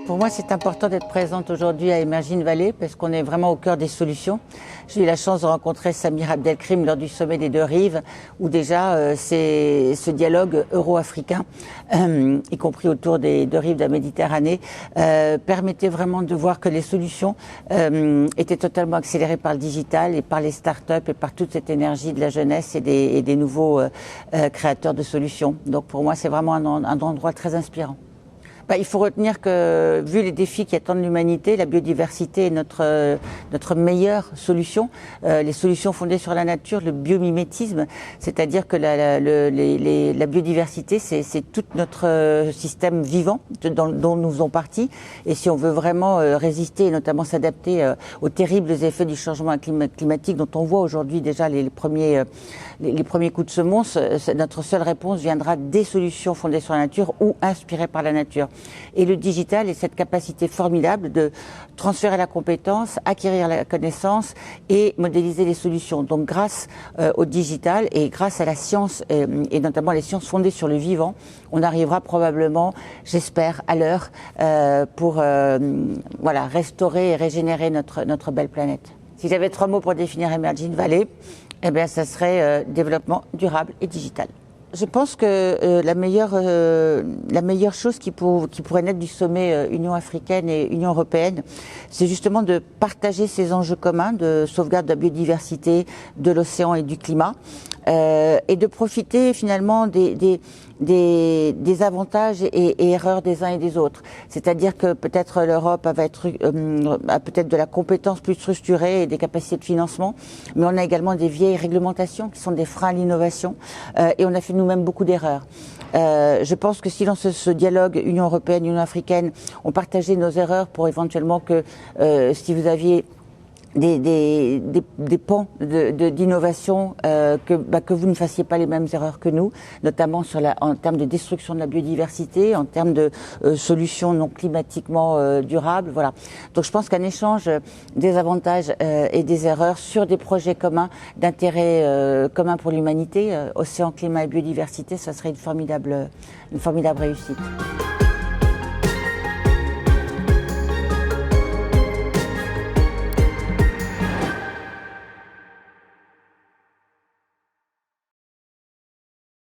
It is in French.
Pour moi, c'est important d'être présente aujourd'hui à Emerging Valley parce qu'on est vraiment au cœur des solutions. J'ai eu la chance de rencontrer Samir Abdelkrim lors du sommet des deux rives où déjà c'est ce dialogue euro-africain, y compris autour des deux rives de la Méditerranée, permettait vraiment de voir que les solutions étaient totalement accélérées par le digital et par les start-up et par toute cette énergie de la jeunesse et des nouveaux créateurs de solutions. Donc pour moi, c'est vraiment un endroit très inspirant. Il faut retenir que, vu les défis qui attendent l'humanité, la biodiversité est notre meilleure solution. Les solutions fondées sur la nature, le biomimétisme, c'est-à-dire que la biodiversité, c'est tout notre système vivant dont nous faisons partie. Et si on veut vraiment résister et notamment s'adapter aux terribles effets du changement climatique dont on voit aujourd'hui déjà les premiers coups de semonce, notre seule réponse viendra des solutions fondées sur la nature ou inspirées par la nature. Et le digital est cette capacité formidable de transférer la compétence, acquérir la connaissance et modéliser les solutions. Donc grâce au digital et grâce à la science et notamment les sciences fondées sur le vivant, on arrivera probablement, j'espère, à l'heure pour restaurer et régénérer notre belle planète. Si j'avais 3 mots pour définir Emerging Valley, eh bien, ça serait développement durable et digital. Je pense que la meilleure chose qui pourrait naître du sommet Union africaine et Union européenne, c'est justement de partager ces enjeux communs de sauvegarde de la biodiversité, de l'océan et du climat, et de profiter finalement des avantages et erreurs des uns et des autres. C'est-à-dire que peut-être l'Europe a peut-être de la compétence plus structurée et des capacités de financement, mais on a également des vieilles réglementations qui sont des freins à l'innovation, et on a fait nous-mêmes beaucoup d'erreurs. Je pense que si dans ce dialogue Union européenne, Union africaine, on partageait nos erreurs pour éventuellement que si vous aviez des pans d'innovation, que vous ne fassiez pas les mêmes erreurs que nous, notamment en termes de destruction de la biodiversité, en termes de solutions non climatiquement durables. Voilà. Donc je pense qu'un échange des avantages et des erreurs sur des projets communs d'intérêt commun pour l'humanité, océan, climat et biodiversité, ça serait une formidable réussite.